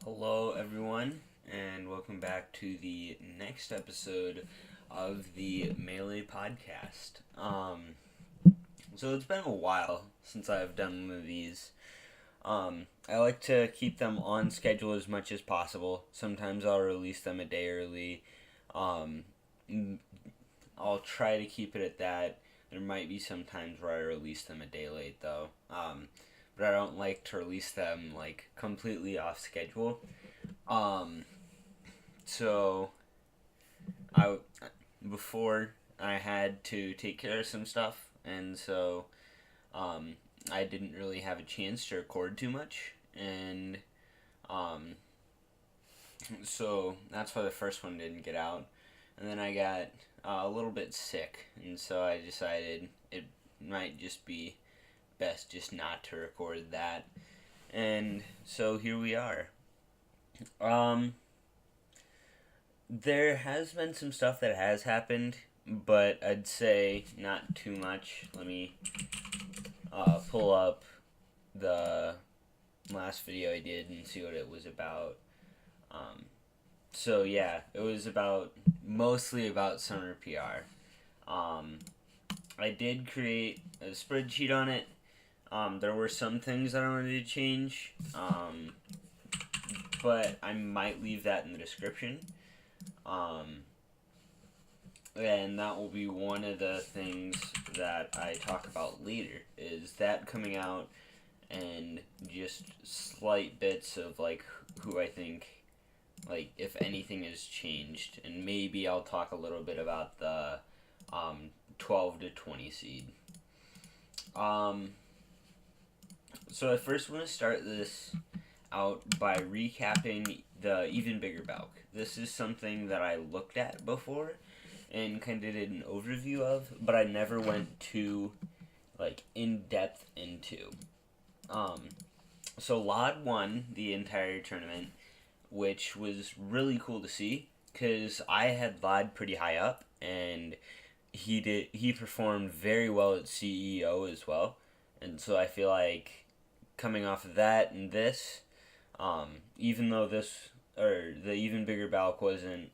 Hello, everyone, and welcome back to the next episode of the Melee podcast. So it's been a while since I've done one of these. I like to keep them on schedule as much as possible. Sometimes I'll release them a day early. I'll try to keep it at that. There might be some times where I release them a day late, though. But I don't like to release them completely off schedule. So I before I had to take care of some stuff, and so I didn't really have a chance to record too much, and so that's why the first one didn't get out. And then I got a little bit sick, and so I decided it might just be best just not to record that. And so here we are. There has been some stuff that has happened, but I'd say not too much. Let me pull up the last video I did and see what it was about. So yeah, it was mostly about Summer PR. I did create a spreadsheet on it. There were some things that I wanted to change, but I might leave that in the description. And that will be one of the things that I talk about later, is that coming out and just slight bits of who I think if anything has changed, and maybe I'll talk a little bit about the 12 to 20 seed. So I first want to start this out by recapping the Even Bigger Balc. This is something that I looked at before and kind of did an overview of, but I never went too in depth into. So Llod won the entire tournament, which was really cool to see because I had Llod pretty high up, and he performed very well at CEO as well, and so I feel like coming off of that and this, even though the Even Bigger Balc wasn't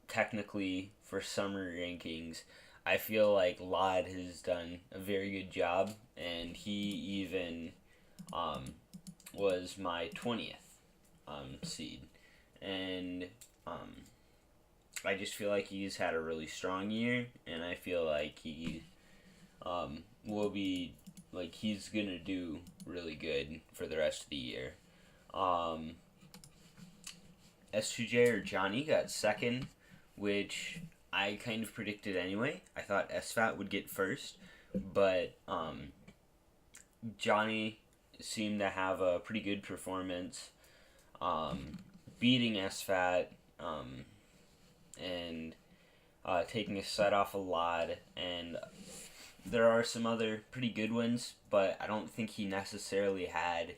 technically for summer rankings, I feel like Llod has done a very good job, and he even was my 20th seed, and I just feel like he's had a really strong year, and I feel like he will be he's gonna do really good for the rest of the year. S2J or Johnny got second, which I kind of predicted anyway. I thought SFAT would get first, but Johnny seemed to have a pretty good performance, beating SFAT, and taking a set off a lot, and there are some other pretty good ones, but I don't think he necessarily had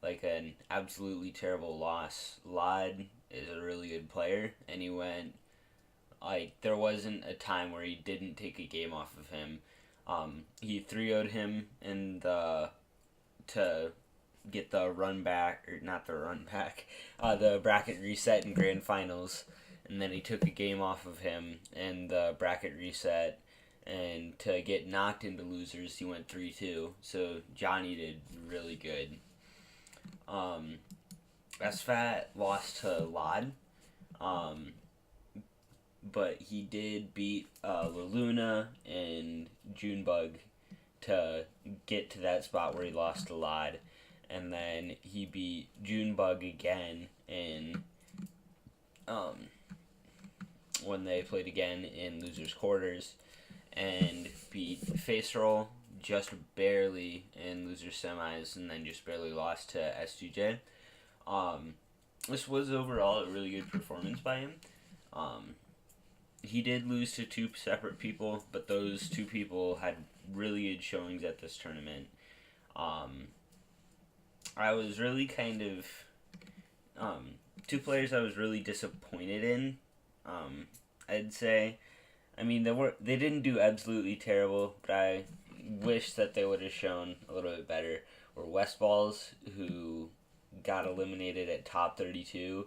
an absolutely terrible loss. Llod is a really good player, and he went there wasn't a time where he didn't take a game off of him. He 3-0'd him in to get the runback, or not the runback, the bracket reset in grand finals, and then he took a game off of him in the bracket reset, and to get knocked into losers, he went 3-2. So Johnny did really good. SFAT lost to Llod, but he did beat LaLuna and Junebug to get to that spot where he lost to Llod, and then he beat Junebug again in when they played again in losers quarters, and beat Face Roll just barely in loser semis, and then just barely lost to S2J. This was overall a really good performance by him. He did lose to two separate people, but those two people had really good showings at this tournament. I was really kind of two players I was really disappointed in. I'd say, I mean, they didn't do absolutely terrible, but I wish that they would have shown a little bit better. Were West Balls, who got eliminated at top 32,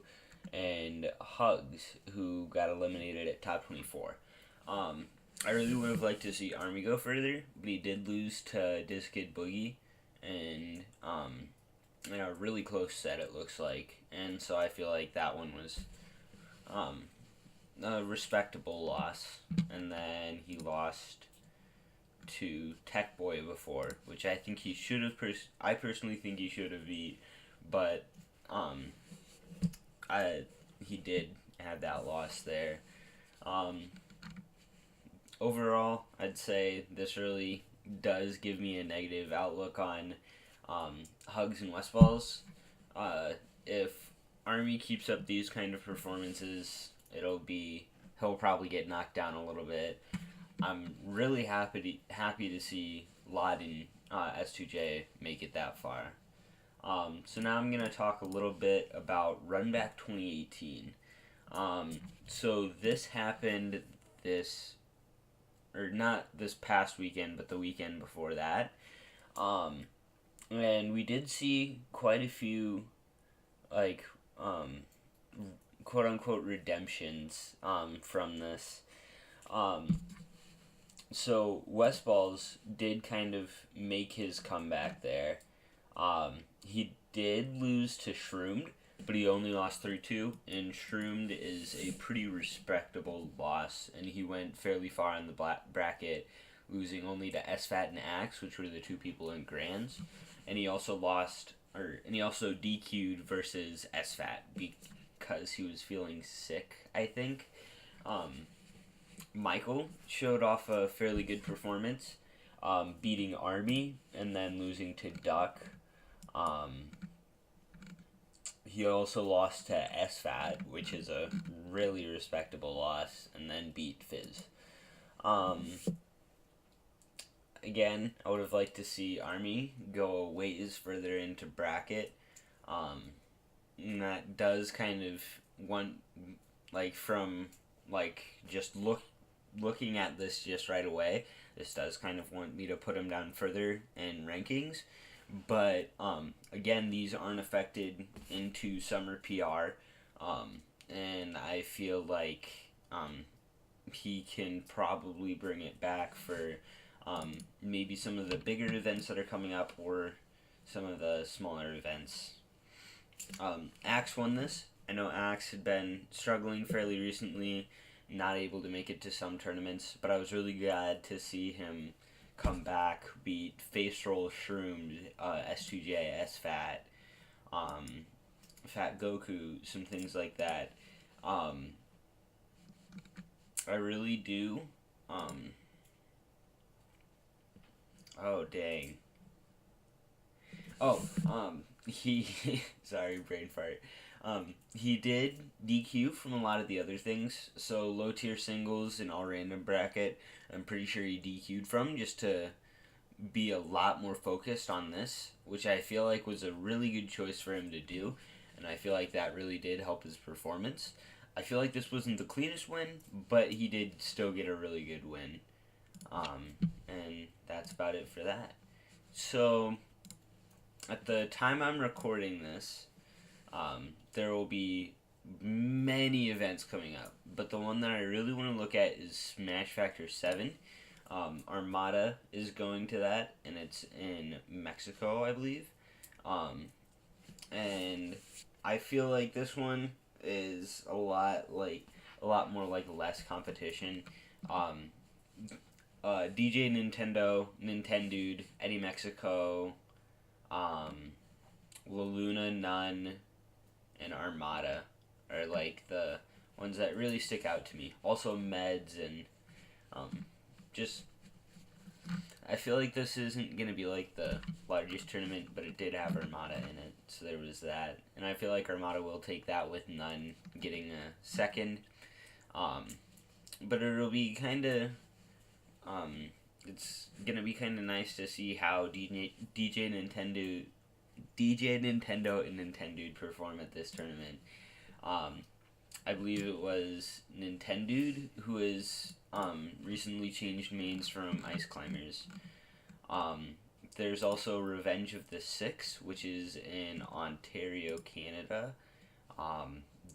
and Hugs, who got eliminated at top 24. I really would have liked to see Army go further, but he did lose to Diskid Boogie, and in a really close set, it looks like. And so I feel like that one was a respectable loss. And then he lost to Tech Boy before, which I think he should have. I personally think he should have beat, but he did have that loss there. Overall, I'd say this really does give me a negative outlook on Hugs and Westballs. If Army keeps up these kind of performances, he'll probably get knocked down a little bit. I'm really happy to see Llod and S2J make it that far. So now I'm going to talk a little bit about Runback 2018. So this happened not this past weekend, but the weekend before that. And we did see quite a few, quote unquote redemptions, from this. So Westballs did kind of make his comeback there. He did lose to Shroomed, but he only lost 3-2, and Shroomed is a pretty respectable loss, and he went fairly far in the bracket, losing only to SFAT and Axe, which were the two people in Grands, and he also DQ'd versus SFAT because he was feeling sick, I think. Michael showed off a fairly good performance, beating Army and then losing to Duck. He also lost to SFAT, which is a really respectable loss, and then beat Fizz. Again, I would have liked to see Army go a ways further into bracket. And that does kind of just looking at this just right away, this does kind of want me to put him down further in rankings. But, again, these aren't affected into summer PR, and I feel like he can probably bring it back for maybe some of the bigger events that are coming up or some of the smaller events. Axe won this. I know Axe had been struggling fairly recently, not able to make it to some tournaments, but I was really glad to see him come back, beat Face Roll, Shroomed, S2J, SFAT, Fat Goku, some things like that. I really do. Oh, dang. Sorry, brain fart. He did DQ from a lot of the other things, so low tier singles and all random bracket, I'm pretty sure he DQ'd from just to be a lot more focused on this, which I feel like was a really good choice for him to do, and I feel like that really did help his performance. I feel like this wasn't the cleanest win, but he did still get a really good win. And that's about it for that. So, at the time I'm recording this, there will be many events coming up, but the one that I really want to look at is Smash Factor 7. Armada is going to that, and it's in Mexico, I believe. And I feel like this one is a lot more like less competition. DJ Nintendo, Nintendude, Eddie Mexico, La Luna, Nun, and Armada are like the ones that really stick out to me. Also Meds and I feel like this isn't going to be like the largest tournament, but it did have Armada in it, so there was that. And I feel like Armada will take that with None getting a second. But it'll be kind of... it's going to be kind of nice to see how DJ Nintendo and Nintendude perform at this tournament. I believe it was Nintendude who has recently changed mains from Ice Climbers. There's also Revenge of the Six, which is in Ontario, Canada.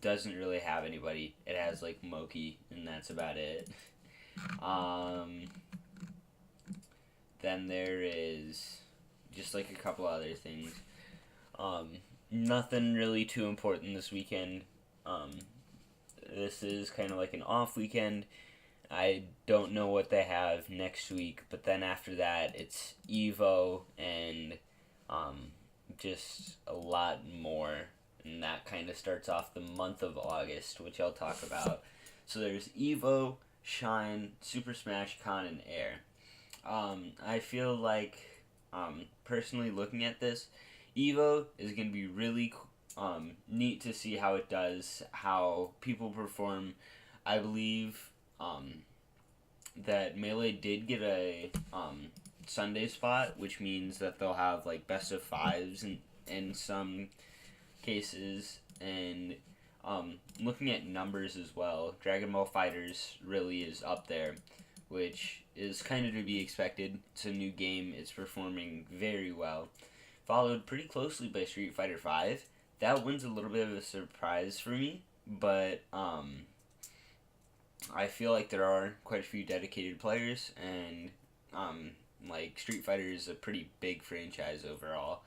Doesn't really have anybody. It has like Moki, and that's about it. Then there is just like a couple other things. Nothing really too important this weekend. This is kind of like an off weekend. I don't know what they have next week, but then after that, it's Evo and just a lot more. And that kind of starts off the month of August, which I'll talk about. So there's Evo, Shine, Super Smash Con, and Air. I feel like, personally looking at this, Evo is going to be really neat to see how it does, how people perform. I believe that Melee did get a Sunday spot, which means that they'll have like best of fives in some cases, and looking at numbers as well, Dragon Ball FighterZ really is up there, which is kind of to be expected. It's a new game, it's performing very well. Followed pretty closely by Street Fighter V. That one's a little bit of a surprise for me, but I feel like there are quite a few dedicated players, and like Street Fighter is a pretty big franchise overall.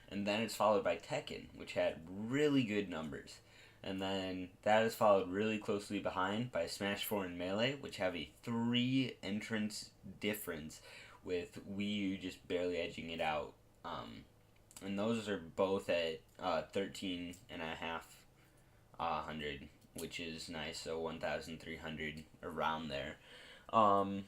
And then it's followed by Tekken, which had really good numbers. And then that is followed really closely behind by Smash 4 and Melee, which have a 3 entrance difference, with Wii U just barely edging it out. And those are both at 13,500, which is nice, so 1,300 around there. And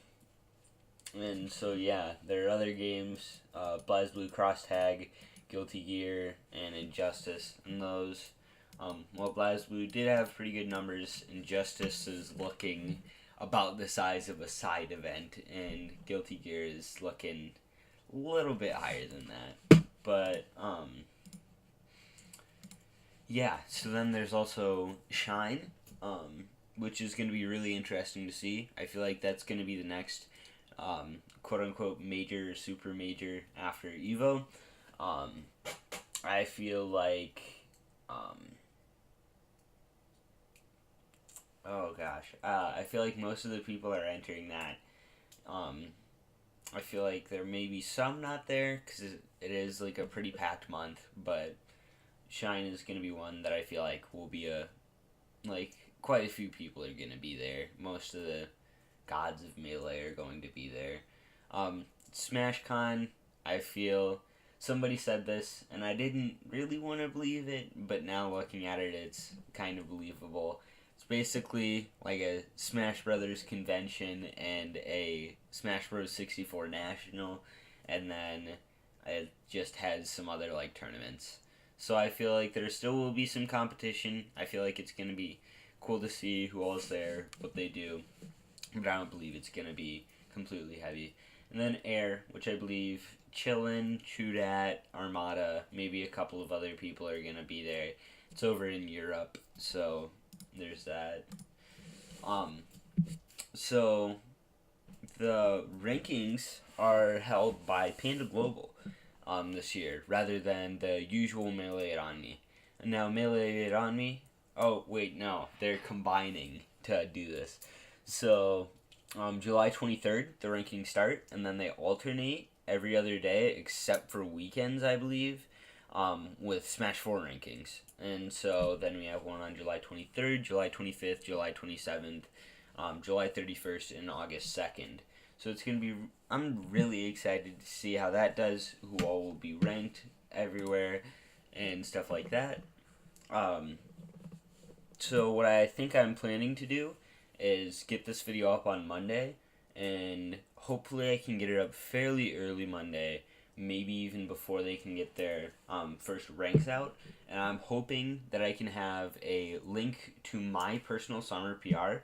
so yeah, there are other games, BlazBlue Cross Tag, Guilty Gear, and Injustice, and those, well, BlazBlue did have pretty good numbers. Injustice is looking about the size of a side event, and Guilty Gear is looking a little bit higher than that. But, yeah, so then there's also Shine, which is going to be really interesting to see. I feel like that's going to be the next, quote-unquote, major, super major after Evo. I feel like, I feel like most of the people are entering that. I feel like there may be some not there, because it is like a pretty packed month, but Shine is going to be one that I feel like will be quite a few people are going to be there. Most of the gods of Melee are going to be there. SmashCon, I feel, somebody said this, and I didn't really want to believe it, but now looking at it, it's kind of believable. It's basically like a Smash Brothers convention and a Smash Bros. 64 National, and then it just has some other like tournaments. So I feel like there still will be some competition. I feel like it's going to be cool to see who all's there, what they do, but I don't believe it's going to be completely heavy. And then Air, which I believe Chillin, Chudat, Armada, maybe a couple of other people are going to be there. It's over in Europe, so there's that. So the rankings are held by Panda Global this year, rather than the usual Melee at On Me. And now Melee at On Me, oh wait, no, they're combining to do this. So July 23rd, the rankings start, and then they alternate every other day except for weekends, I believe, with Smash 4 rankings. And so then we have one on July 23rd, July 25th, July 27th, July 31st, and August 2nd. So it's going to be, I'm really excited to see how that does, who all will be ranked everywhere, and stuff like that. So what I think I'm planning to do is get this video up on Monday, and hopefully I can get it up fairly early Monday, maybe even before they can get their first ranks out. And I'm hoping that I can have a link to my personal summer PR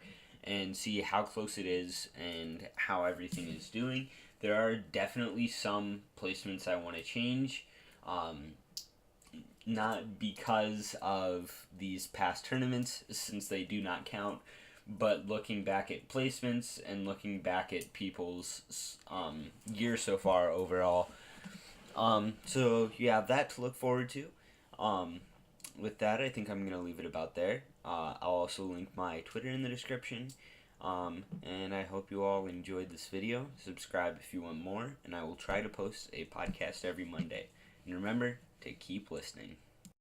and see how close it is and how everything is doing. There are definitely some placements I want to change, not because of these past tournaments, since they do not count, but looking back at placements and looking back at people's year so far overall, So you have that to look forward to. Um, with that, I think I'm going to leave it about there. I'll also link my Twitter in the description. And I hope you all enjoyed this video. Subscribe if you want more, and I will try to post a podcast every Monday. And remember to keep listening.